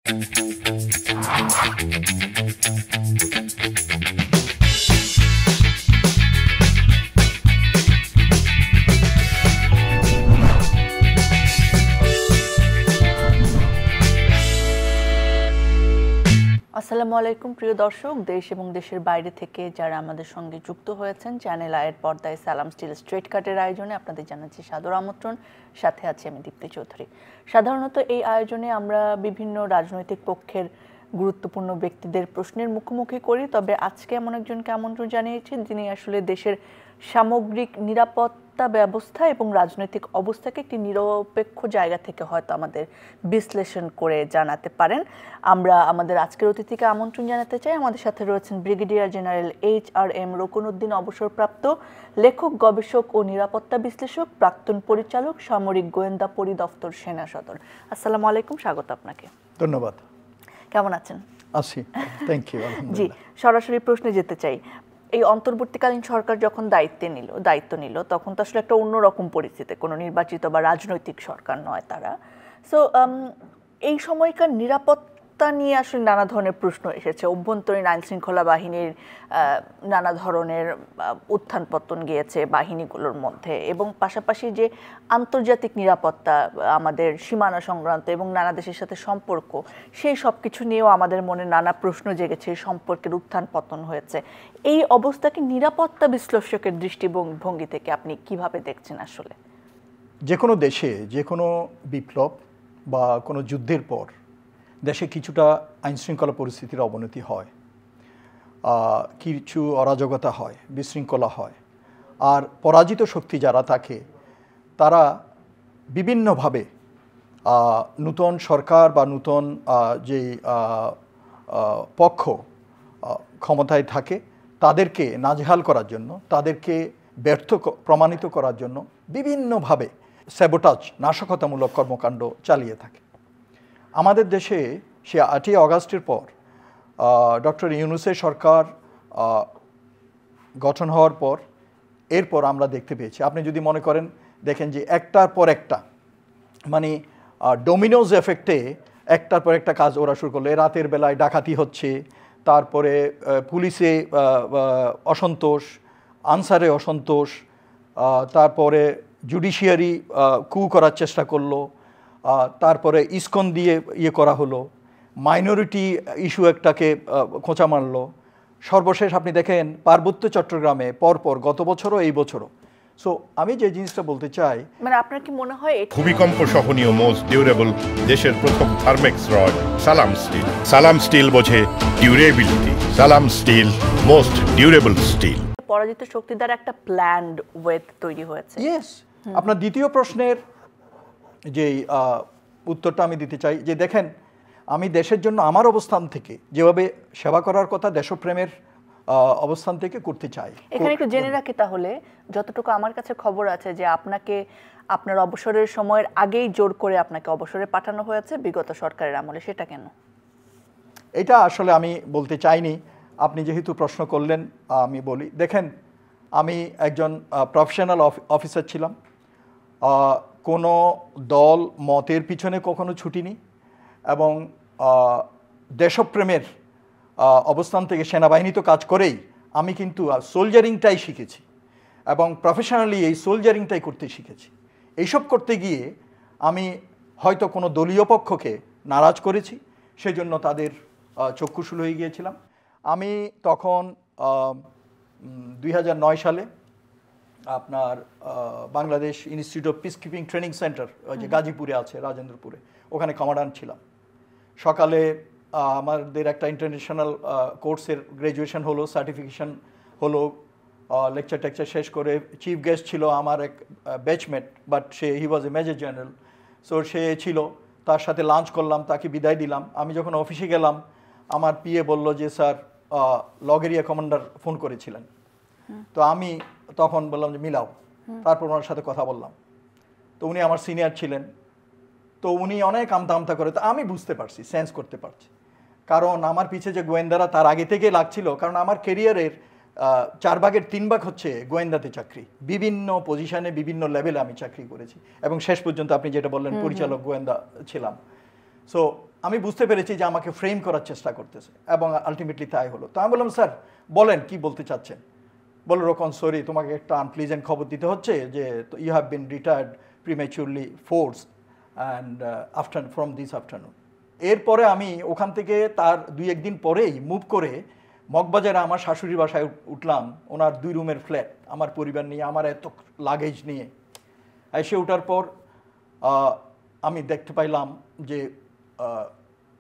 আসসালামু আলাইকুম প্রিয় দর্শক, দেশ এবং দেশের বাইরে থেকে যারা আমাদের সঙ্গে যুক্ত হয়েছেন চ্যানেল আয়ের পর্দায় সালাম স্টিল স্ট্রেট কাটের আয়োজনে আপনাদের জানাচ্ছি সাদর আমন্ত্রণ। সাথে আছি আমি দীপ্তি চৌধুরী। সাধারণত এই আয়োজনে আমরা বিভিন্ন রাজনৈতিক পক্ষের গুরুত্বপূর্ণ ব্যক্তিদের প্রশ্নের মুখোমুখি করি, তবে আজকে এমন একজনকে আমন্ত্রণ জানিয়েছি যিনি আসলে দেশের সামগ্রিক নিরাপত্তা ব্যবস্থা এবং রাজনৈতিক অবস্থাকে একটি নিরপেক্ষ জায়গা থেকে হয়তো আমাদের বিশ্লেষণ করে জানাতে পারেন। আমরা আমাদের আজকের অতিথিকে আমন্ত্রণ জানাতে চাই। আমাদের সাথে রয়েছেন ব্রিগেডিয়ার জেনারেল HRM রুকনউদ্দিন, অবসরপ্রাপ্ত লেখক, গবেষক ও নিরাপত্তা বিশ্লেষক, প্রাক্তন পরিচালক, সামরিক গোয়েন্দা পরিদপ্তর, সেনা সদর। আসসালামু আলাইকুম, স্বাগত আপনাকে। ধন্যবাদ। কেমন আছেন? আছি, থ্যাংক ইউ। জি, সরাসরি প্রশ্নে যেতে চাই। এই অন্তর্বর্তীকালীন সরকার যখন দায়িত্ব নিল তখন তো আসলে একটা অন্যরকম পরিস্থিতি, কোনো নির্বাচিত বা রাজনৈতিক সরকার নয় তারা। সো এই সময়কার নিরাপত্তা নিয়ে আসলে নানা ধরনের প্রশ্ন এসেছে। অভ্যন্তরীণ আইন শৃঙ্খলা বাহিনীর নানা ধরনের উত্থান পতন গিয়েছে বাহিনীগুলোর মধ্যে, এবং পাশাপাশি যে আন্তর্জাতিক নিরাপত্তা, আমাদের সীমানা সংক্রান্ত এবং নানা দেশের সাথে সম্পর্ক, সেই সব কিছু নিয়েও আমাদের মনে নানা প্রশ্ন জেগেছে, সম্পর্কের উত্থান পতন হয়েছে। এই অবস্থাকে নিরাপত্তা বিশ্লেষকের দৃষ্টিভঙ্গি থেকে আপনি কিভাবে দেখছেন? আসলে যে কোনো দেশে যে কোনো বিপ্লব বা কোনো যুদ্ধের পর দেশে কিছুটা আইনশৃঙ্খলা পরিস্থিতির অবনতি হয়, কিছু অরাজকতা হয়, বিশৃঙ্খলা হয়। আর পরাজিত শক্তি যারা থাকে তারা বিভিন্নভাবে নূতন সরকার বা নূতন যে পক্ষ ক্ষমতায় থাকে তাদেরকে নাজেহাল করার জন্য, তাদেরকে ব্যর্থ প্রমাণিত করার জন্য বিভিন্নভাবে স্যাবোটাজ, নাশকতামূলক কর্মকাণ্ড চালিয়ে থাকে। আমাদের দেশে সে 8ই অগাস্টের পর ডক্টর ইউনূসের সরকার গঠন হওয়ার পর এরপর আমরা দেখতে পেয়েছি, আপনি যদি মনে করেন দেখেন যে একটার পর একটা, মানে ডোমিনোজ এফেক্টে একটার পর একটা কাজ ওরা শুরু করলো। রাতের বেলায় ডাকাতি হচ্ছে, তারপরে পুলিশে অসন্তোষ, আনসারে অসন্তোষ, তারপরে জুডিশিয়ারি কু করার চেষ্টা করলো, তারপরে ইসকন দিয়ে করা হলো, মাইনরিটি ইস্যু একটাকে খোঁচা মারলো। সর্বশেষ আপনি দেখেন পার্বত্য চট্টগ্রামে পরপর গত বছরও এই বছরও। সো আমি যে জিনিসটা বলতে চাই, মানে আপনার কি মনে হয় ভূমিকম্প সহনীয় মোস্ট ডিউরেবল দেশের প্রথম থার্মেক্স রড সালাম স্টিল। সালাম স্টিল বোঝে ডিউরেবিলিটি। সালাম স্টিল মোস্ট ডিউরেবল স্টিল। পরাজিত শক্তি দ্বারা একটা প্ল্যান্ড ওয়েথ তৈরি হয়েছে। ইয়েস, আপনার দ্বিতীয় প্রশ্নের যে উত্তরটা আমি দিতে চাই যে দেখেন, আমি দেশের জন্য আমার অবস্থান থেকে যেভাবে সেবা করার কথা দেশপ্রেমের অবস্থান থেকে করতে চাই। এখানে একটু জেনে রাখি তাহলে, যতটুকু আমার কাছে খবর আছে যে আপনাকে আপনার অবসরের সময়ের আগেই জোর করে আপনাকে অবসরে পাঠানো হয়েছে বিগত সরকারের আমলে, সেটা কেন? এটা আসলে আমি বলতে চাইনি, আপনি যেহেতু প্রশ্ন করলেন আমি বলি। দেখেন, আমি একজন প্রফেশনাল অফিসার ছিলাম, কোনো দল মতের পিছনে কখনো ছুটিনি, এবং দেশপ্রেমের অবস্থান থেকে সেনাবাহিনী তো কাজ করেই আমি কিন্তু সোলজারিংটাই শিখেছি, এবং প্রফেশনালি এই সোলজারিংটাই করতে শিখেছি। এইসব করতে গিয়ে আমি হয়তো কোনো দলীয় পক্ষকে নারাজ করেছি, সেজন্য তাদের চক্ষুশূল হয়ে গিয়েছিলাম। আমি তখন 2009 সালে আপনার Bangladesh institute of peace keeping training centre, যে গাজীপুরে আছে, রাজেন্দ্রপুরে, ওখানে কমান্ডান্ট ছিলাম। সকালে আমাদের একটা ইন্টারন্যাশনাল কোর্সের গ্র্যাজুয়েশন হলো, সার্টিফিকেশন হলো, লেকচার টেকচার শেষ করে চিফ গেস্ট ছিল আমার এক batchmate, but he was a major general. So সে ছিল, তার সাথে লাঞ্চ করলাম, তাকে বিদায় দিলাম। আমি যখন অফিসে গেলাম আমার পিএ বলল যে sir log area commander phone করেছিলেন। তো আমি তখন বললাম যে মিলাও, তারপর ওনার সাথে কথা বললাম। তো উনি আমার সিনিয়র ছিলেন, তো উনি অনেক আমতা করে, তো আমি বুঝতে পারছি, সেন্স করতে পারছি, কারণ আমার পিছে যে গোয়েন্দারা তার আগে থেকে লাগছিল, কারণ আমার কেরিয়ারের 4 ভাগের 3 ভাগ হচ্ছে গোয়েন্দাতে চাকরি, বিভিন্ন পজিশনে বিভিন্ন লেভেলে আমি চাকরি করেছি, এবং শেষ পর্যন্ত আপনি যেটা বললেন পরিচালক গোয়েন্দা ছিলাম। সো আমি বুঝতে পেরেছি যে আমাকে ফ্রেম করার চেষ্টা করতেছে এবং আলটিমেটলি তাই হলো। তো আমি বললাম, স্যার বলেন কি বলতে চাচ্ছেন। বলল, রোকন সরি, তোমাকে একটা আনপ্লিজেন্ট খবর দিতে হচ্ছে যে you have been retired prematurely force and from this afternoon. এরপরে আমি ওখান থেকে তার 2-1 দিন পরেই মুভ করে মগবাজারে আমার শাশুড়ির বাসায় উঠলাম, ওনার 2 রুমের ফ্ল্যাট, আমার পরিবার নিয়ে, আমার এত লাগেজ নিয়ে। এসে ওঠার পর আমি দেখতে পাইলাম যে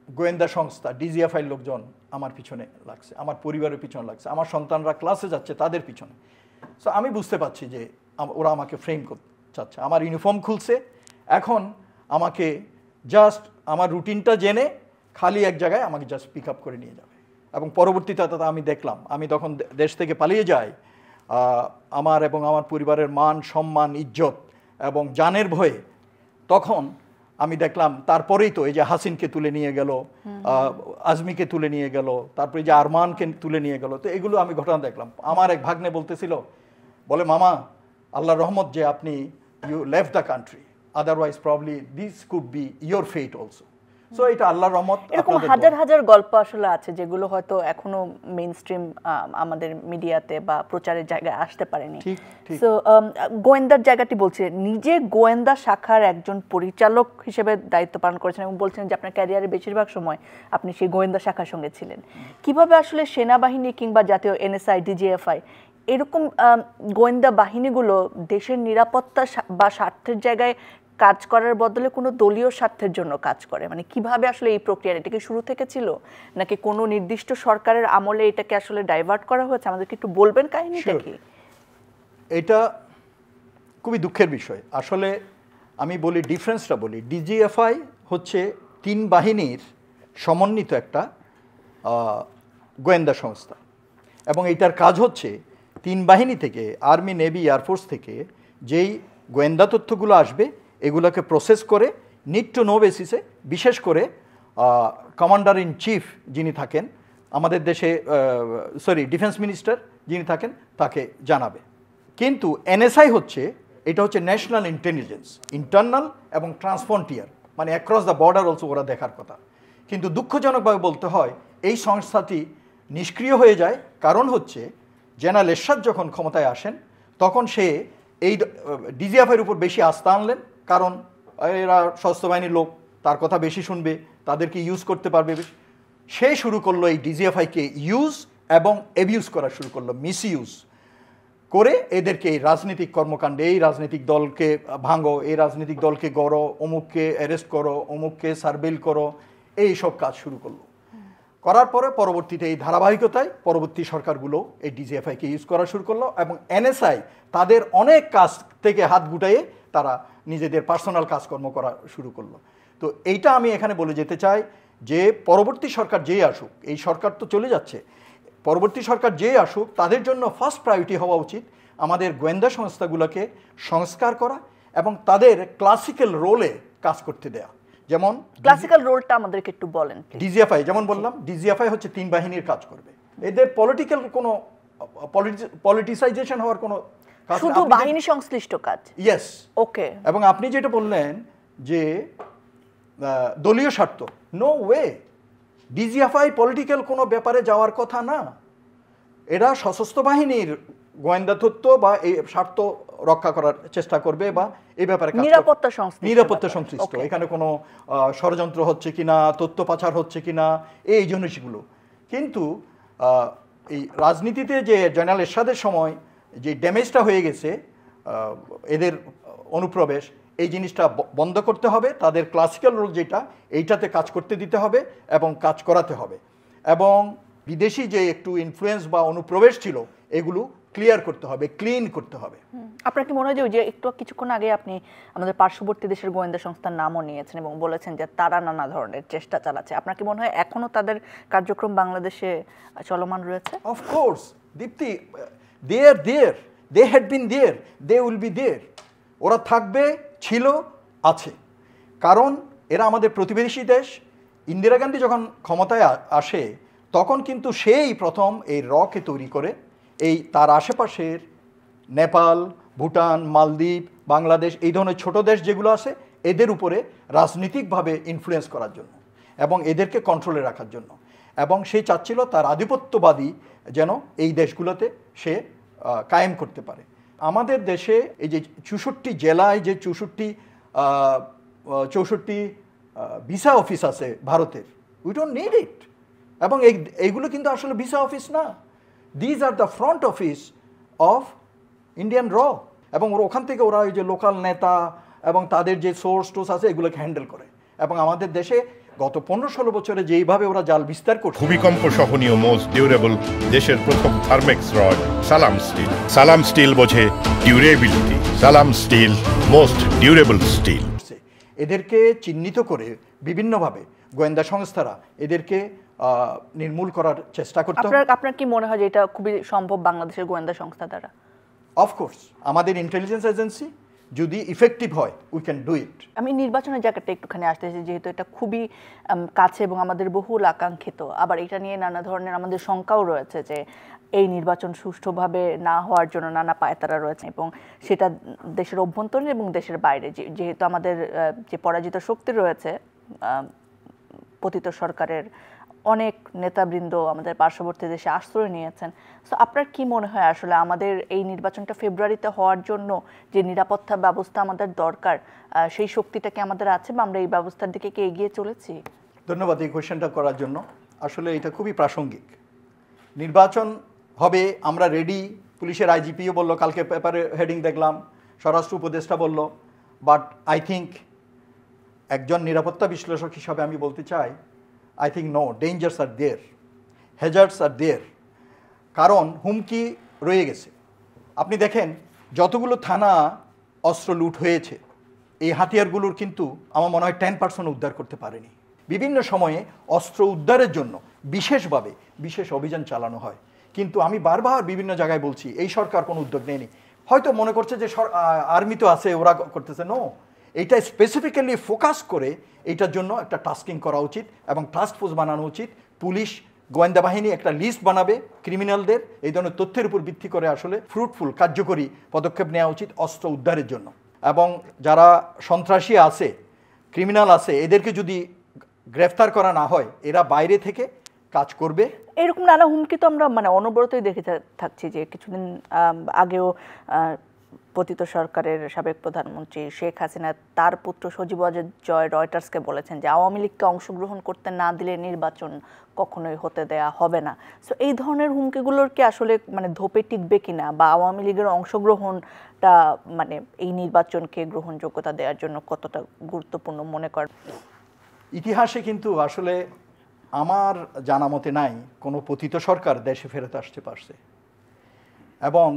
গোয়েন্দা সংস্থা ডিজিএফআই লোকজন আমার পিছনে লাগছে, আমার পরিবারের পিছনে লাগছে, আমার সন্তানরা ক্লাসে যাচ্ছে তাদের পিছনে। সো আমি বুঝতে পারছি যে ওরা আমাকে ফ্রেম করতে চাচ্ছে। আমার ইউনিফর্ম খুলছে, এখন আমাকে জাস্ট আমার রুটিনটা জেনে খালি এক জায়গায় আমাকে জাস্ট পিক আপ করে নিয়ে যাবে। এবং পরবর্তীতে আমি দেখলাম, আমি তখন দেশ থেকে পালিয়ে যাই, আমার এবং আমার পরিবারের মান সম্মান ইজ্জত এবং জানের ভয়ে। তখন আমি দেখলাম তারপরেই তো এই যে হাসিনকে তুলে নিয়ে গেল, আজমিকে তুলে নিয়ে গেল, তারপরে যে আরমানকে তুলে নিয়ে গেল। তো এগুলো আমি ঘটনা দেখলাম। আমার এক ভাগ্নে বলতেছিল, বলে মামা আল্লাহর রহমত যে আপনি you left the country, otherwise probably this could be your fate also. So এটা আল্লাহর রহমত। এরকম হাজার হাজার গল্প আসলে আছে যেগুলো হয়তো এখনো মেইন স্ট্রিম আমাদের মিডিয়াতে বা প্রচারের জায়গায় আসতে পারেনি। সো গোয়েন্দার জায়গাটি বলছে, নিজে গোয়েন্দা শাখার একজন পরিচালক হিসেবে দায়িত্ব পালন করেছেন এবং বলছেন যে আপনার ক্যারিয়ারের বেশিরভাগ সময় আপনি সেই গোয়েন্দা শাখার সঙ্গে ছিলেন। কিভাবে আসলে সেনাবাহিনী কিংবা জাতীয় এনএসআই, ডিজিএফআই এরকম গোয়েন্দা বাহিনীগুলো দেশের নিরাপত্তা বা স্বার্থের জায়গায় কাজ করার বদলে কোনো দলীয় স্বার্থের জন্য কাজ করে? মানে কিভাবে আসলে এই প্রক্রিয়া, এটা কি শুরু থেকে ছিল নাকি কোনো নির্দিষ্ট সরকারের আমলে এটাকে আসলে ডাইভার্ট করা হয়েছে? আমাদেরকে একটু বলবেন কাহিনীটা কি? এটা খুবই দুঃখের বিষয়। আসলে আমি বলি, ডিফারেন্সটা বলি। ডিজিএফআই হচ্ছে 3 বাহিনীর সমন্বিত একটা গোয়েন্দা সংস্থা এবং এটার কাজ হচ্ছে 3 বাহিনী থেকে, আর্মি, নেভি, এয়ারফোর্স থেকে যেই গোয়েন্দা তথ্যগুলো আসবে এগুলোকে প্রসেস করে নিড টু নো বেসিসে, বিশেষ করে কমান্ডার ইন চিফ যিনি থাকেন আমাদের দেশে, ডিফেন্স মিনিস্টার যিনি থাকেন, তাকে জানাবে। কিন্তু এনএসআই হচ্ছে, এটা হচ্ছে ন্যাশনাল ইন্টেলিজেন্স, ইন্টারনাল এবং ট্রান্সফ্রন্টিয়ার, মানে অ্যাক্রস দ্য বর্ডার অলসো ওরা দেখার কথা। কিন্তু দুঃখজনকভাবে বলতে হয় এই সংস্থাটি নিষ্ক্রিয় হয়ে যায়। কারণ হচ্ছে জেনারেল এরশাদ যখন ক্ষমতায় আসেন তখন সে এই ডিজিএফআইয়ের উপর বেশি আস্থা আনলেন, কারণ এরা সশস্ত্র বাহিনীর লোক, তার কথা বেশি শুনবে, তাদেরকে ইউজ করতে পারবে বেশি। সে শুরু করলো এই ডিজিএফআইকে ইউজ এবং অ্যাবিউজ করা শুরু করলো, মিস ইউজ করে এদেরকে এই রাজনৈতিক কর্মকাণ্ডে, এই রাজনৈতিক দলকে ভাঙো, এই রাজনৈতিক দলকে গড়ো, অমুককে অ্যারেস্ট করো, অমুককে সার্ভেল করো, এই সব কাজ শুরু করলো। করার পরে পরবর্তীতে এই ধারাবাহিকতায় পরবর্তী সরকারগুলো এই ডিজিএফআইকে ইউজ করা শুরু করলো এবং এনএসআই তাদের অনেক কাজ থেকে হাত গুটাইয়ে তারা নিজেদের পার্সোনাল কাজকর্ম করা শুরু করলো। তো এইটা আমি এখানে বলে যেতে চাই যে পরবর্তী সরকার যেই আসুক, এই সরকার তো চলে যাচ্ছে, পরবর্তী সরকার যেই আসুক তাদের জন্য ফার্স্ট প্রায়োরিটি হওয়া উচিত আমাদের গোয়েন্দা সংস্থাগুলোকে সংস্কার করা এবং তাদের ক্লাসিক্যাল রোলে কাজ করতে দেয়া। যেমন ক্লাসিক্যাল রোলটা আমাদেরকে একটু বলেন। ডিজিএফআই যেমন বললাম, ডিজিএফআই হচ্ছে 3 বাহিনীর কাজ করবে, এদের পলিটিক্যাল কোনো পলিটিসাইজেশন হওয়ার কোনো কাজ, শুধু বাহিনী সংশ্লিষ্ট কাজ। ইয়েস, ওকে। এবং আপনি যেটা বললেন যে দলীয় স্বার্থ, নো ওয়ে, ডিজিএফআই পলিটিক্যাল কোনো ব্যাপারে যাওয়ার কথা না। এরা সশস্ত্র বাহিনীর গোয়েন্দা তথ্য বা এই স্বার্থ রক্ষা করার চেষ্টা করবে বা এই ব্যাপারে নিরাপত্তা সংশ্লিষ্ট, এখানে কোনো ষড়যন্ত্র হচ্ছে কিনা, তথ্য পাচার হচ্ছে কিনা, এই জিনিসগুলো। কিন্তু এই রাজনীতিতে যে জেনারেল এরশাদের সময় যে ড্যামেজটা হয়ে গেছে, এদের অনুপ্রবেশ, এই জিনিসটা বন্ধ করতে হবে। তাদের ক্লাসিক্যাল রোল যেটা, এইটাতে কাজ করতে দিতে হবে এবং কাজ করাতে হবে। এবং বিদেশি যে একটু ইনফ্লুয়েন্স বা অনুপ্রবেশ ছিল এগুলো ক্লিয়ার করতে হবে, ক্লিন করতে হবে। আপনার কি মনে হয় যে একটু কিছুক্ষণ আগে আপনি আমাদের পার্শ্ববর্তী দেশের গোয়েন্দা সংস্থার নামও নিয়েছেন এবং বলেছেন যে তারা নানা ধরনের চেষ্টা চালাচ্ছে, আপনার কি মনে হয় এখনো তাদের কার্যক্রম বাংলাদেশে চলমান রয়েছে? Of course Dipti, they are there, they had been there, they will be there. ওরা থাকবে, ছিল, আছে। কারণ এরা আমাদের প্রতিবেশী দেশ। ইন্দিরা গান্ধী যখন ক্ষমতায় আসে তখন কিন্তু সেই প্রথম এই রকে তৈরি করে এই তার আশেপাশের নেপাল, ভুটান, মালদ্বীপ, বাংলাদেশ, এই ধরনের ছোট দেশ যেগুলো আছে এদের উপরে রাজনৈতিকভাবে ইনফ্লুয়েন্স করার জন্য। এবং এদেরকে কন্ট্রোলে রাখার জন্য, এবং সে চাচ্ছিল তার আধিপত্যবাদী যেন এই দেশগুলোতে সে কায়েম করতে পারে। আমাদের দেশে এই যে 64 জেলায় যে 64 ভিসা অফিস আছে ভারতের, উই ডোন্ট নিড ইট। এবং এইগুলো কিন্তু আসলে ভিসা অফিস না, these are the front office of Indian র। এবং ওখান থেকে ওরা ওই যে লোকাল নেতা এবং তাদের যে সোর্স টোর্স আছে এগুলোকে হ্যান্ডেল করে। এবং আমাদের দেশে গত 15-16 বছরে যেইভাবে ওরা জাল বিস্তার করছে, ভূমিকম্প সহনীয় মোস্ট ডিউরেবল দেশের প্রথম থার্মেক্স রড সালাম স্টিল। সালাম স্টিল বোঝে ডিউরেবিলিটি। সালাম স্টিল মোস্ট ডিউরেবল স্টিল। এদেরকে চিহ্নিত করে বিভিন্নভাবে গোয়েন্দা সংস্থারা এদেরকে নির্মূল করার চেষ্টা করতে হবে। আপনার কি মনে হয় যে এটা খুবই সম্ভব বাংলাদেশের গোয়েন্দা সংস্থা দ্বারা? অফকোর্স আমাদের ইন্টেলিজেন্স এজেন্সি যদি ইফেক্টিভ হয়, উই ক্যান ডু ইট। আমি নির্বাচনের জায়গাটা একটুখানি আসতেছি, যেহেতু এটা খুবই কাছে এবং আমাদের বহুল আকাঙ্ক্ষিত। আবার এটা নিয়ে নানা ধরনের আমাদের শঙ্কাও রয়েছে যে এই নির্বাচন সুষ্ঠুভাবে না হওয়ার জন্য নানা পায়তারা রয়েছে, এবং সেটা দেশের অভ্যন্তরীণ এবং দেশের বাইরে। যেহেতু আমাদের যে পরাজিত শক্তি রয়েছে, পতিত সরকারের অনেক নেতাবৃন্দ আমাদের পার্শ্ববর্তী দেশে আশ্রয় নিয়েছেন। সো আপনার কি মনে হয় আসলে আমাদের এই নির্বাচনটা ফেব্রুয়ারিতে হওয়ার জন্য যে নিরাপত্তা ব্যবস্থা আমাদের দরকার, সেই শক্তিটা কি আমাদের আছে, বা আমরা এই ব্যবস্থার দিকে কি এগিয়ে চলেছি? ধন্যবাদ এই কোয়েশ্চেনটা করার জন্য। আসলে এটা খুবই প্রাসঙ্গিক। নির্বাচন হবে, আমরা রেডি। পুলিশের আইজিপিও বলল, কালকে পেপারে হেডিং দেখলাম, স্বরাষ্ট্র উপদেষ্টা বলল। বাট আই থিঙ্ক একজন নিরাপত্তা বিশ্লেষক হিসাবে আমি বলতে চাই, I think no, dangers are there, hazards are there. কারণ হুমকি রয়ে গেছে। আপনি দেখেন যতগুলো থানা অস্ত্র লুট হয়েছে, এই হাতিয়ারগুলোর কিন্তু আমার মনে হয় 10% উদ্ধার করতে পারেনি। বিভিন্ন সময়ে অস্ত্র উদ্ধারের জন্য বিশেষভাবে বিশেষ অভিযান চালানো হয়, কিন্তু আমি বারবার বিভিন্ন জায়গায় বলছি এই সরকার কোনো উদ্যোগ নেয়নি। হয়তো মনে করছে যে আর্মি তো আছে, ওরা করতেছে। নো, এইটা স্পেসিফিক্যালি ফোকাস করে এইটার জন্য একটা টাস্কিং করা উচিত এবং টাস্ক ফোর্স বানানো উচিত। পুলিশ, গোয়েন্দা বাহিনী একটা লিস্ট বানাবে ক্রিমিনালদের, এই ধরনের তথ্যের উপর ভিত্তি করে আসলে ফ্রুটফুল কার্যকরী পদক্ষেপ নেওয়া উচিত অস্ত্র উদ্ধারের জন্য। এবং যারা সন্ত্রাসী আছে, ক্রিমিনাল আছে, এদেরকে যদি গ্রেফতার করা না হয়, এরা বাইরে থেকে কাজ করবে। এরকম নানা হুমকি তো আমরা অনবরতই দেখে থাকছি। যে কিছুদিন আগেও পতিত সরকারের সাবেক প্রধানমন্ত্রী শেখ হাসিনা তার পুত্র সজীব জয় রয়টার্সকে বলেছেন যে আওয়ামী লীগকে অংশগ্রহণ করতে না দিলে নির্বাচন কখনোই হতে দেয়া হবে না। সো এই ধরনের হুমকিগুলোর কি আসলে ধোপে টিকবে কিনা, বা আওয়ামী লীগের অংশগ্রহণটা এই নির্বাচনকে গ্রহণযোগ্যতা দেওয়ার জন্য কতটা গুরুত্বপূর্ণ মনে করেন? ইতিহাসে কিন্তু আসলে আমার জানা মতে নাই কোনো পতিত সরকার দেশে ফেরত আসতে পারছে। এবং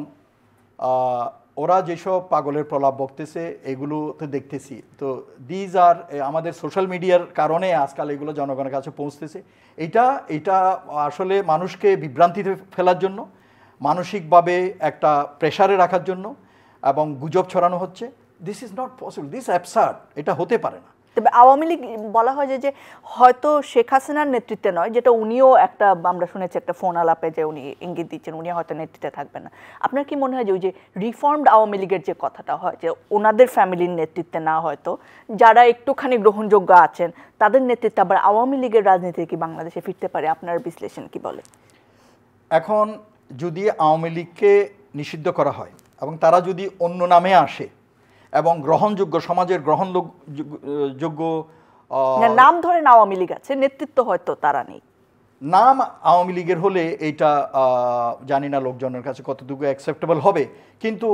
ওরা যেসব পাগলের প্রলাপ বকতেছে এগুলো তো দেখতেছি। তো দিজ আর আমাদের সোশ্যাল মিডিয়ার কারণে আজকাল এগুলো জনগণের কাছে পৌঁছতেছে। এটা আসলে মানুষকে বিভ্রান্তিতে ফেলার জন্য, মানসিকভাবে একটা প্রেশারে রাখার জন্য, এবং গুজব ছড়ানো হচ্ছে। This is not possible, this absurd, এটা হতে পারে না। তবে আওয়ামী লীগ বলা হয় যে হয়তো শেখ হাসিনার নেতৃত্বে নয়, যেটা উনিও একটা আমরা শুনেছি একটা ফোন আলাপে যে উনি ইঙ্গিত দিচ্ছেন উনি হয়তো নেতৃত্বে থাকবেন না। আপনার কি মনে হয় যে ওই যে রিফর্মড আওয়ামী লীগের যে কথাটা হয়, যে ওনাদের ফ্যামিলির নেতৃত্বে না, হয়তো যারা একটুখানি গ্রহণযোগ্য আছেন তাদের নেতৃত্বে আবার আওয়ামী লীগের রাজনীতি কি বাংলাদেশে ফিরতে পারে? আপনার বিশ্লেষণ কি বলে? এখন যদি আওয়ামী লীগকে নিষিদ্ধ করা হয় এবং তারা যদি অন্য নামে আসে এবং গ্রহণযোগ্য, সমাজের গ্রহণযোগ্য নাম ধরেন আওয়ামী লীগ আছে, নেতৃত্ব হয়তো তারা নেই, নাম আওয়ামী লীগের হলে এইটা জানি না লোকজনের কাছে কতটুকু অ্যাকসেপ্টেবল হবে। কিন্তু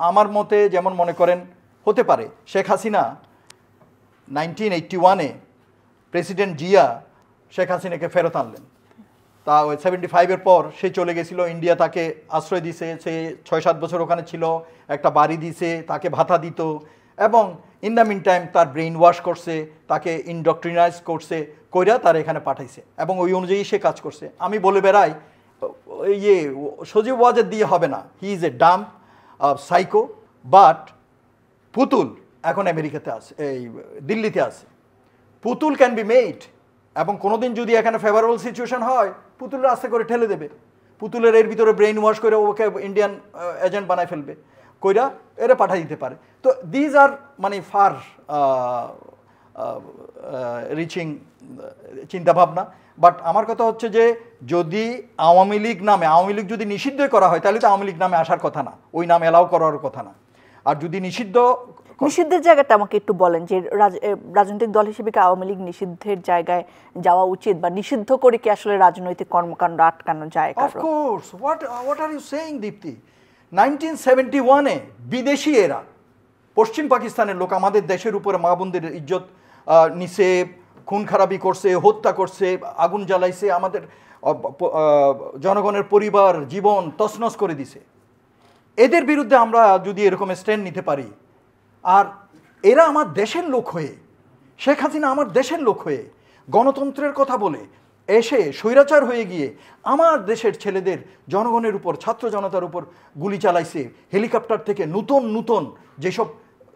আমার মতে যেমন মনে করেন হতে পারে শেখ হাসিনা 1981-এ প্রেসিডেন্ট জিয়া শেখ হাসিনাকে ফেরত আনলেন। তা 75-এর পর সে চলে গেছিল ইন্ডিয়া, তাকে আশ্রয় দিছে, সে 6-7 বছর ওখানে ছিল, একটা বাড়ি দিছে, তাকে ভাতা দিত, এবং ইন দ্য মিন টাইম তার ব্রেইন ওয়াশ করছে, তাকে ইনডক্ট্রিনাইজ করছে, কইরা তার এখানে পাঠাইছে, এবং ওই অনুযায়ী সে কাজ করছে। আমি বলে বেড়াই সজীব ওয়াজেদ দিয়ে হবে না, he is a Dam psycho. But পুতুল এখন আমেরিকাতে আছে, এই দিল্লিতে আছে। পুতুল ক্যান বি মেড, এবং কোনোদিন যদি এখানে ফেভারেবল সিচুয়েশন হয় পুতুলের আস্তে করে ঠেলে দেবে, পুতুলের এর ভিতরে ব্রেইন ওয়াশ করে ওকে ইন্ডিয়ান এজেন্ট বানায় ফেলবে, কইরা এরা পাঠিয়ে দিতে পারে। তো দিজ আর ফার রিচিং চিন্তাভাবনা। বাট আমার কথা হচ্ছে যে যদি আওয়ামী লীগ যদি নিষিদ্ধ করা হয় তাহলে তো আওয়ামী লীগ নামে আসার কথা না, ওই নাম এলাও করার কথা না। আর যদি নিষিদ্ধের জায়গাটা আমাকে একটু বলেন যে রাজনৈতিক দল হিসেবে কি আওয়ামী লীগ নিষিদ্ধের জায়গায় যাওয়া উচিত, বা নিষিদ্ধ করে কি আসলে রাজনৈতিক কর্মকাণ্ড আটকানো যায়? Of course, what are you saying Dipti? 1971-এ বিদেশি এরা, পশ্চিম পাকিস্তানের লোক আমাদের দেশের উপরে মা বোনদের ইজ্জত নিছে, খুন খারাপি করছে, হত্যা করছে, আগুন জ্বালাইছে, আমাদের জনগণের পরিবার জীবন তছনছ করে দিছে। এদের বিরুদ্ধে আমরা যদি এরকম স্ট্যান্ড নিতে পারি, আর এরা আমার দেশের লোক হয়ে, শেখ হাসিনা আমার দেশের লোক হয়ে গণতন্ত্রের কথা বলে এসে স্বৈরাচার হয়ে গিয়ে আমার দেশের ছেলেদের, জনগণের উপর, ছাত্র জনতার উপর গুলি চালাইছে, হেলিকপ্টার থেকে নতুন যেসব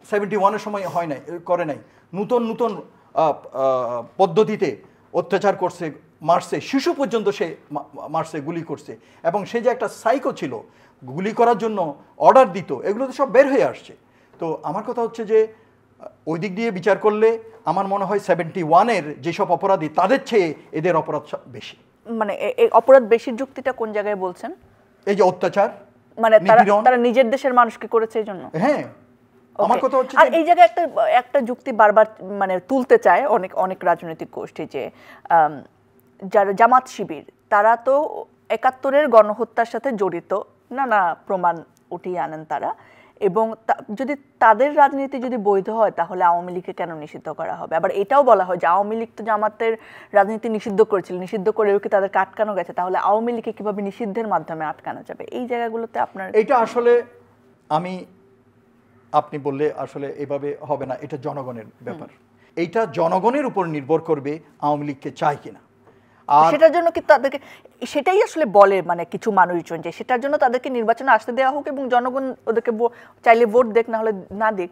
71-এর সময় হয় নাই, করে নাই, নতুন পদ্ধতিতে অত্যাচার করছে, মারছে, শিশু পর্যন্ত সে মারছে, গুলি করছে, এবং সে যে একটা সাইকো ছিল, গুলি করার জন্য অর্ডার দিত, এগুলো তো সব বের হয়ে আসছে। তো আমার কথা হচ্ছে যে ওই দিক দিয়ে বিচার করলে আমার মনে হয় 71-এর যেসব অপরাধী তাদের চেয়ে এদের অপরাধ বেশি। মানে এই অপরাধ বেশির যুক্তিটা কোন জায়গায় বলছেন? এই যে অত্যাচার, মানে তারা নিজের দেশের মানুষকে করেছে এই জন্য। হ্যাঁ, আমার কথা হচ্ছে আর এই জায়গায় একটা যুক্তি বারবার মানে তুলতে চায় অনেক রাজনৈতিক গোষ্ঠী, যে যারা জামাত শিবির তারা তো 71-এর গণহত্যার সাথে জড়িত, না প্রমাণ উঠিয়ে আনেন তারা, এবং যদি তাদের রাজনীতি যদি বৈধ হয় তাহলে আওয়ামী লীগকে কেন নিষিদ্ধ করা হবে? আবার এটাও বলা হয় যে আওয়ামী লীগ তো জামাতের রাজনীতি নিষিদ্ধ করেছিল, নিষিদ্ধ করেও কি তাদেরকে আটকানো গেছে, তাহলে আওয়ামী লীগকে কিভাবে নিষিদ্ধের মাধ্যমে আটকানো যাবে? এই জায়গাগুলোতে আপনার এটা আসলে আপনি বললে আসলে এভাবে হবে না, এটা জনগণের ব্যাপার। এইটা জনগণের উপর নির্ভর করবে আওয়ামী লীগকে চায় কিনা। আর সেটার জন্য কি তাদেরকে, সেটাই আসলে বলে মানে কিছু মানুষজন, যে সেটার জন্য তাদেরকে নির্বাচনে আসতে দেওয়া হোক এবং জনগণ ওদেরকে চাইলে ভোট দেখ, না হলে না দেখ।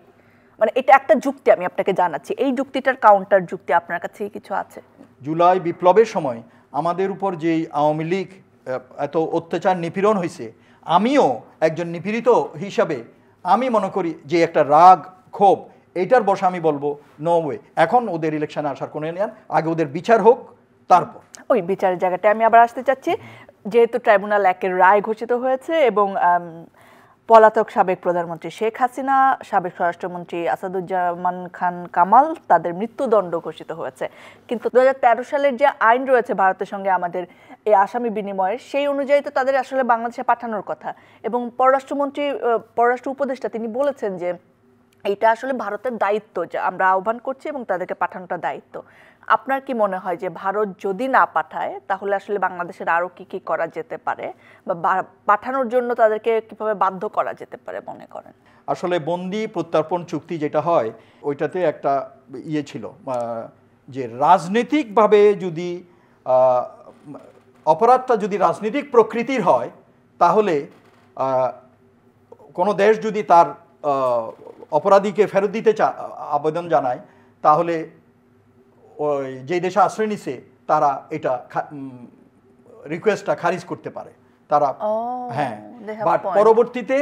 মানে এটা একটা যুক্তি আমি আপনাকে জানাচ্ছি। এই যুক্তিটার কাউন্টার যুক্তি আপনার কাছে কিছু আছে? জুলাই বিপ্লবের সময় আমাদের উপর যে আওয়ামী লীগ এত অত্যাচার নিপীড়ন হয়েছে, আমিও একজন নিপীড়িত হিসাবে আমি মনে করি যে একটা রাগ ক্ষোভ, এইটার বসে আমি বলবো নো ওয়ে, এখন ওদের ইলেকশনে আসার কোনো নেই, আগে ওদের বিচার হোক, তারপর ওই বিচারের জায়গাটা আমি আবার আসতে চাচ্ছি। যেহেতু ট্রাইব্যুনাল 1-এর রায় ঘোষিত হয়েছে এবং পলাতক সাবেক প্রধানমন্ত্রী শেখ হাসিনা, সাবেক স্বরাষ্ট্রমন্ত্রী আসাদুজ্জামান খান কামাল, তাদের মৃত্যুদণ্ড ঘোষিত হয়েছে, কিন্তু 2013 সালের যে আইন রয়েছে ভারতের সঙ্গে আমাদের এই আসামি বিনিময়ের, সেই অনুযায়ী তো তাদের আসলে বাংলাদেশে পাঠানোর কথা। এবং পররাষ্ট্র উপদেষ্টা তিনি বলেছেন যে এটা আসলে ভারতের দায়িত্ব, যে আমরা আহ্বান করছি এবং তাদেরকে পাঠানোটা দায়িত্ব। আপনার কি মনে হয় যে ভারত যদি না পাঠায় তাহলে আসলে বাংলাদেশের আরো কি করা যেতে পারে, বা পাঠানোর জন্য তাদেরকে কিভাবে বাধ্য করা যেতে পারে মনে করেন? আসলে বন্দি প্রত্যর্পণ চুক্তি যেটা হয়, ওইটাতে একটা ছিল যে রাজনৈতিকভাবে যদি অপরাধটা যদি রাজনৈতিক প্রকৃতির হয়, তাহলে কোনো দেশ যদি তার অপরাধীকে ফেরত দিতে আবেদন জানায়, তাহলে ওই যে দেশে আশ্রয় নিছে তারা এটা রিকোয়েস্টটা খারিজ করতে পারে তারা। হ্যাঁ, বাট পরবর্তীতে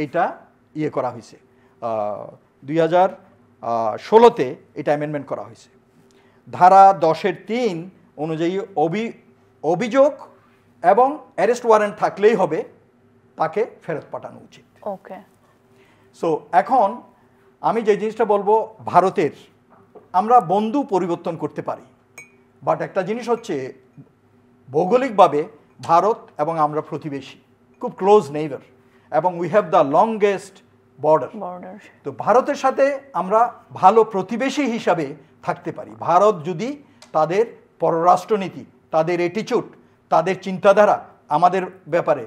এটা করা হয়েছে, 2016-তে এটা অ্যামেন্ডমেন্ট করা হয়েছে। ধারা 10-3 অনুযায়ী অভিযোগ এবং অ্যারেস্ট ওয়ারেন্ট থাকলেই হবে, তাকে ফেরত পাঠানো উচিত। ওকে, সো এখন আমি যে জিনিসটা বলবো, ভারতের আমরা বন্ধু পরিবর্তন করতে পারি, বাট একটা জিনিস হচ্ছে ভৌগোলিকভাবে ভারত এবং আমরা প্রতিবেশী, খুব ক্লোজ নেইবার, এবং we have the longest border. তো ভারতের সাথে আমরা ভালো প্রতিবেশী হিসাবে থাকতে পারি। ভারত যদি তাদের পররাষ্ট্রনীতি, তাদের অ্যাটিটিউড, তাদের চিন্তাধারা আমাদের ব্যাপারে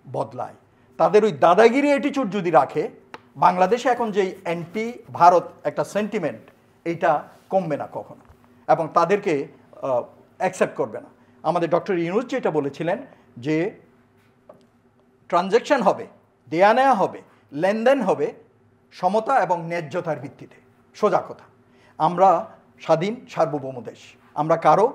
বদলায়, তাদের ওই দাদাগিরি অ্যাটিটিউড যদি রাখে, বাংলাদেশে এখন যে অ্যান্টি ভারত একটা সেন্টিমেন্ট, এইটা কমবে না কখনো, এবং তাদেরকে অ্যাকসেপ্ট করবে না। আমাদের ডক্টর ইউনূস যেটা বলেছিলেন যে ট্রানজ্যাকশন হবে, দেয়া নেয়া হবে, লেনদেন হবে সমতা এবং ন্যায্যতার ভিত্তিতে। সোজা কথা, আমরা স্বাধীন সার্বভৌম দেশ, আমরা কারো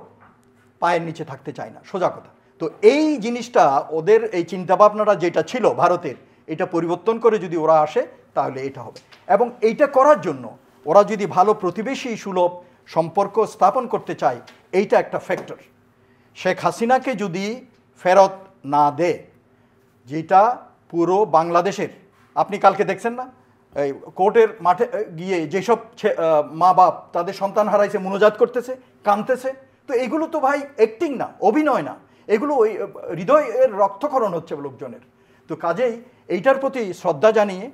পায়ের নিচে থাকতে চাই না, সোজা কথা। তো এই জিনিসটা ওদের এই চিন্তাভাবনাটা যেটা ছিল ভারতের, এটা পরিবর্তন করে যদি ওরা আসে তাহলে এটা হবে। এবং এইটা করার জন্য ওরা যদি ভালো প্রতিবেশী সুলভ সম্পর্ক স্থাপন করতে চায়, এইটা একটা ফ্যাক্টর। শেখ হাসিনাকে যদি ফেরত না দেয়, যেটা পুরো বাংলাদেশের, আপনি কালকে দেখছেন না এই কোর্টের মাঠে গিয়ে যেসব মা বাপ তাদের সন্তান হারাইছে মুনাজাত করতেছে, কাঁদতেছে, তো এগুলো তো ভাই অ্যাক্টিং না, অভিনয় না, এগুলো ওই হৃদয়ের রক্তক্ষরণ হচ্ছে লোকজনের। তো কাজেই এইটার প্রতি শ্রদ্ধা জানিয়ে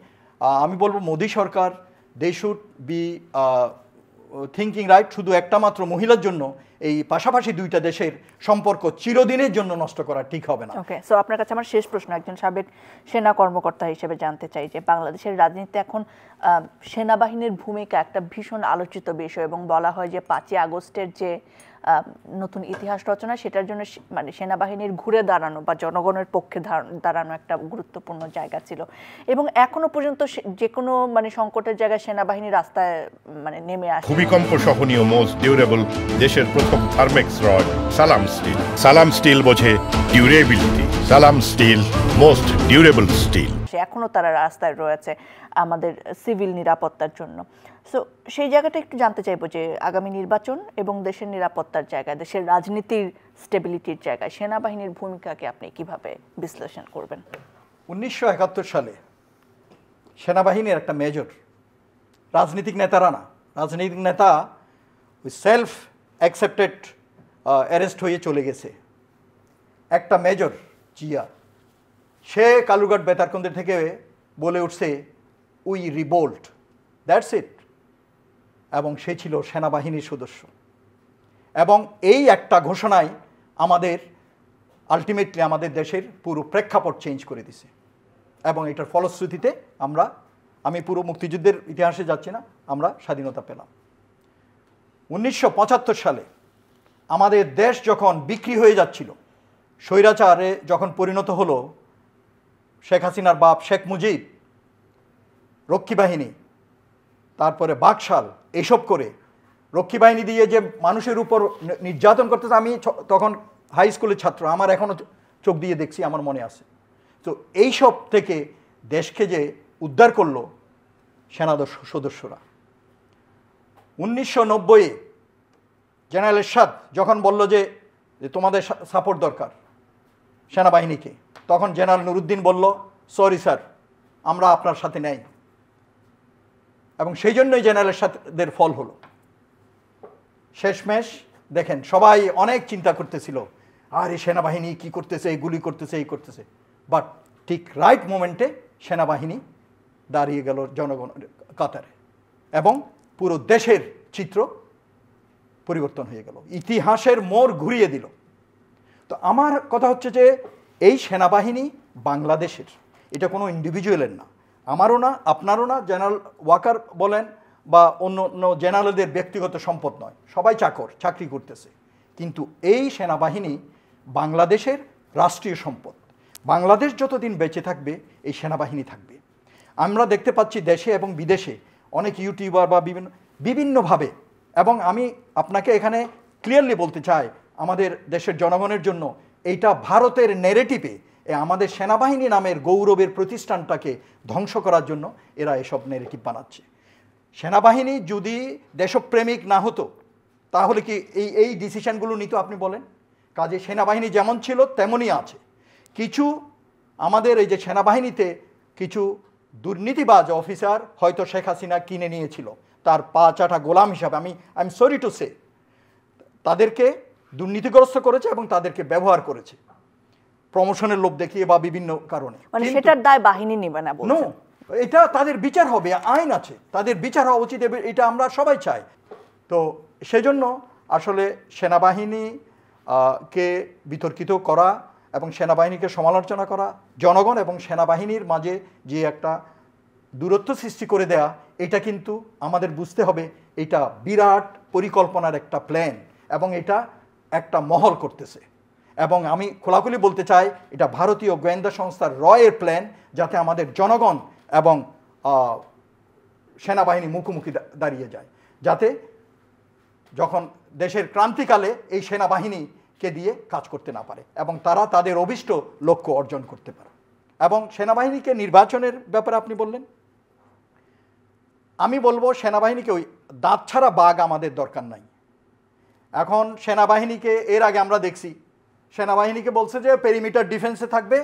আমি বলবো মোদি সরকার they should be thinking right. শুধু একটা মাত্র মহিলার জন্য এই পাশাপাশি দুইটা দেশের সম্পর্ক চিরদিনের জন্য নষ্ট করা ঠিক হবে না। ওকে, সো আপনার কাছে আমার শেষ প্রশ্ন, একজন সাবেক সেনা কর্মকর্তা হিসেবে জানতে চাই যে বাংলাদেশের রাজনীতিতে এখন সেনাবাহিনীর ভূমিকা একটা ভীষণ আলোচিত বিষয়, এবং বলা হয় যে 5ই আগস্টের যে নতুন ইতিহাস রচনা, সেটার জন্য মানে সেনাবাহিনীর ঘুরে দাঁড়ানো বা জনগণের পক্ষে দাঁড়ানো একটা গুরুত্বপূর্ণ জায়গা ছিল, এবং এখনো পর্যন্ত যে কোনো মানে সংকটের জায়গায় সেনাবাহিনী রাস্তায় মানে নেমে আসে। ভূমিকম্প সহনীয় মোস্ট ডিউরেবল দেশের প্রথম থার্মেক্স রড সালাম স্টিল। সালাম স্টিল বোঝে ডিউরেবিলিটি। সালাম স্টিল মোস্ট ডিউরেবল স্টিল। এখনো তারা রাস্তায় রয়েছে আমাদের সিভিল নিরাপত্তার জন্য। সো সেই জায়গাটা একটু জানতে চাইবো যে আগামী নির্বাচন এবং দেশের নিরাপত্তার জায়গায়, দেশের রাজনীতির স্টেবিলিটির জায়গায় সেনাবাহিনীর ভূমিকাকে আপনি কিভাবে বিশ্লেষণ করবেন? 1971 সালে সেনাবাহিনীর একটা মেজর, রাজনৈতিক নেতারা না, রাজনৈতিক নেতা ওই সেলফ অ্যাকসেপ্টেড অ্যারেস্ট হয়ে চলে গেছে, একটা মেজর জিয়া, সে কালুঘাট বেতারকেন্দ্র থেকে বলে উঠছে উই রিবোল্ট, দ্যাটস ইট, এবং সে ছিল সেনাবাহিনীর সদস্য। এবং এই একটা ঘোষণায় আমাদের আলটিমেটলি আমাদের দেশের পুরো প্রেক্ষাপট চেঞ্জ করে দিছে, এবং এটার ফলশ্রুতিতে আমি পুরো মুক্তিযুদ্ধের ইতিহাসে যাচ্ছি না, আমরা স্বাধীনতা পেলাম। 1975 সালে আমাদের দেশ যখন বিক্রি হয়ে যাচ্ছিল, স্বৈরাচারে যখন পরিণত হলো, শেখ হাসিনার বাপ শেখ মুজিব রক্ষী বাহিনী, তারপরে বাকশাল, এসব করে রক্ষী বাহিনী দিয়ে যে মানুষের উপর নির্যাতন করতেছে, আমি তখন হাই স্কুলের ছাত্র, আমার এখনও চোখ দিয়ে দেখছি, আমার মনে আছে। তো এইসব থেকে দেশকে যে উদ্ধার করলো সেনা সদস্যরা। 1990-এ জেনারেল এরশাদ যখন বলল যে তোমাদের সাপোর্ট দরকার সেনাবাহিনীকে, তখন জেনারেল নুরুদ্দিন বলল সরি স্যার, আমরা আপনার সাথে নেই, এবং সেই জন্যই জেনারেল এরশাদের ফল হলো। শেষমেশ দেখেন সবাই অনেক চিন্তা করতেছিল, আর এই সেনাবাহিনী কি করতেছে, গুলি করতেছে, এই করতেছে, বাট ঠিক রাইট মোমেন্টে সেনাবাহিনী দাঁড়িয়ে গেল জনগণের কাতারে, এবং পুরো দেশের চিত্র পরিবর্তন হয়ে গেল, ইতিহাসের মোড় ঘুরিয়ে দিল। তো আমার কথা হচ্ছে যে এই সেনাবাহিনী বাংলাদেশের, এটা কোনো ইন্ডিভিজুয়ালের না, আমারও না, আপনারও না, জেনারেল ওয়াকার বলেন বা অন্য অন্য জেনারেলদের ব্যক্তিগত সম্পদ নয়, সবাই চাকরি করতেছে, কিন্তু এই সেনাবাহিনী বাংলাদেশের রাষ্ট্রীয় সম্পদ। বাংলাদেশ যতদিন বেঁচে থাকবে এই সেনাবাহিনী থাকবে। আমরা দেখতে পাচ্ছি দেশে এবং বিদেশে অনেক ইউটিউবার বা বিভিন্নভাবে, এবং আমি আপনাকে এখানে ক্লিয়ারলি বলতে চাই, আমাদের দেশের জনগণের জন্য এইটা ভারতের নেরেটিভে আমাদের সেনাবাহিনী নামের গৌরবের প্রতিষ্ঠানটাকে ধ্বংস করার জন্য এরা এসব নেরেটিভ বানাচ্ছে। সেনাবাহিনী যদি দেশপ্রেমিক না হতো তাহলে কি এই ডিসিশনগুলো নিত আপনি বলেন? কাজে সেনাবাহিনী যেমন ছিল তেমনই আছে। কিছু আমাদের এই যে সেনাবাহিনীতে কিছু দুর্নীতিবাজ অফিসার হয়তো শেখ হাসিনা কিনে নিয়েছিল তার পা চাটা গোলাম হিসাবে, I am sorry to say, তাদেরকে দুর্নীতিগ্রস্ত করেছে এবং তাদেরকে ব্যবহার করেছে প্রমোশনের লোভ দেখিয়ে বা বিভিন্ন কারণে। মানে সেটার দায় বাহিনী নেবে না বলছেন? নো, এটা তাদের বিচার হবে, আইন আছে, তাদের বিচার হওয়া উচিত, এটা আমরা সবাই চাই। তো সেজন্য আসলে সেনাবাহিনী কে বিতর্কিত করা এবং সেনাবাহিনীকে সমালোচনা করা, জনগণ এবং সেনাবাহিনীর মাঝে যে একটা দূরত্ব সৃষ্টি করে দেয়া, এটা কিন্তু আমাদের বুঝতে হবে এটা বিরাট পরিকল্পনার একটা প্ল্যান, এবং এটা একটা মহল করতেছে। এবং আমি খোলাখুলি বলতে চাই এটা ভারতীয় গোয়েন্দা সংস্থার রয়ের প্ল্যান, যাতে আমাদের জনগণ এবং সেনাবাহিনী মুখোমুখি দাঁড়িয়ে যায়, যাতে যখন দেশের ক্রান্তিকালে এই সেনাবাহিনীকে দিয়ে কাজ করতে না পারে এবং তারা তাদের অভীষ্ট লক্ষ্য অর্জন করতে পারে। এবং সেনাবাহিনীকে নির্বাচনের ব্যাপারে আপনি বললেন, আমি বলবো সেনাবাহিনীকে ওই দাঁত ছাড়া বাঘ আমাদের দরকার নাই। এখন সেনাবাহিনীকে এর আগে আমরা দেখছি সেনাবাহিনীকে বলছে যে পেরিমিটার ডিফেন্সে থাকবে,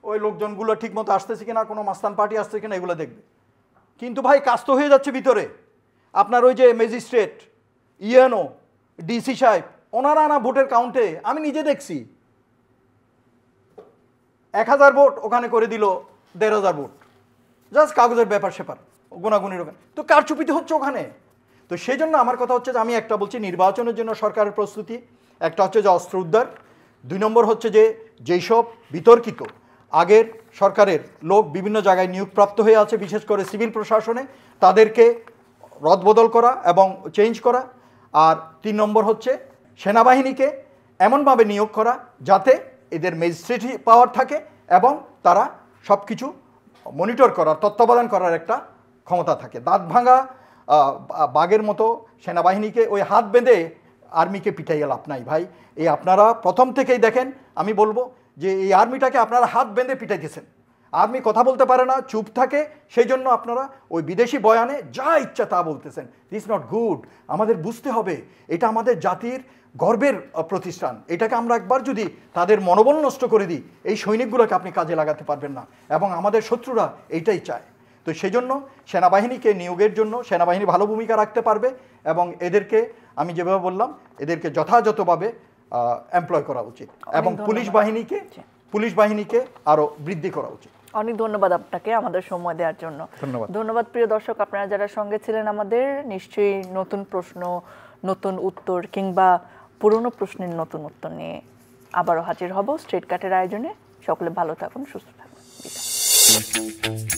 ওই লোকজনগুলো ঠিকমতো আসতেছে কিনা, কোনো মাস্তান পার্টি আসছে কিনা এগুলো দেখবে। কিন্তু ভাই কাজ তো হয়ে যাচ্ছে ভিতরে। আপনার ওই যে ম্যাজিস্ট্রেট, ইএনও, ডিসি সাহেব, ওনারা আনা ভোটের কাউন্টে আমি নিজে দেখছি 1000 ভোট ওখানে করে দিল 1500 ভোট, জাস্ট কাগজের ব্যাপার সেপার, গুণাগুনির ওখানে তো কারচুপিতে হচ্ছে ওখানে। তো সেই জন্য আমার কথা হচ্ছে যে আমি একটা বলছি নির্বাচনের জন্য সরকারের প্রস্তুতি, একটা হচ্ছে যে অস্ত্র উদ্ধার, 2 নম্বর হচ্ছে যে যেসব বিতর্কিত আগের সরকারের লোক বিভিন্ন জায়গায় নিয়োগপ্রাপ্ত হয়ে আছে, বিশেষ করে সিভিল প্রশাসনে, তাদেরকে রদবদল করা এবং চেঞ্জ করা। আর 3 নম্বর হচ্ছে সেনাবাহিনীকে এমনভাবে নিয়োগ করা যাতে এদের ম্যাজিস্ট্রেটি পাওয়ার থাকে এবং তারা সব কিছু মনিটর করার, তত্ত্বাবধান করার একটা ক্ষমতা থাকে। দাঁত ভাঙা বাঘের মতো সেনাবাহিনীকে ওই হাত বেঁধে আর্মিকে পিটাইয়া লাভ নাই ভাই। এই আপনারা প্রথম থেকেই দেখেন, আমি বলবো যে এই আর্মিটাকে আপনারা হাত বেঁধে পিটাইতেছেন। আর্মি কথা বলতে পারে না, চুপ থাকে, সেই জন্য আপনারা ওই বিদেশি বয়ানে যা ইচ্ছা তা বলতেছেন। This not good. আমাদের বুঝতে হবে এটা আমাদের জাতির গর্বের প্রতিষ্ঠান। এটাকে আমরা একবার যদি তাদের মনোবল নষ্ট করে দিই, এই সৈনিকগুলোকে আপনি কাজে লাগাতে পারবেন না, এবং আমাদের শত্রুরা এইটাই চায়। তো সেই জন্য সেনাবাহিনীকে নিয়োগের জন্য সেনাবাহিনী ভালো ভূমিকা রাখতে পারবে, এবং এদেরকে আমি যেভাবে বললাম এদেরকে যথাযথভাবে এমপ্লয় করা উচিত, এবং পুলিশ বাহিনীকে আরও বৃদ্ধি করা উচিত। অনেক ধন্যবাদ আপনাকে আমাদের সময় দেওয়ার জন্য। ধন্যবাদ প্রিয় দর্শক, আপনারা যারা সঙ্গে ছিলেন আমাদের, নিশ্চয়ই নতুন প্রশ্ন, নতুন উত্তর কিংবা পুরনো প্রশ্নের নতুন উত্তর নিয়ে আবারও হাজির হব স্ট্রেট কাটের আয়োজনে। সকলে ভালো থাকুন, সুস্থ থাকুন। বিদায়।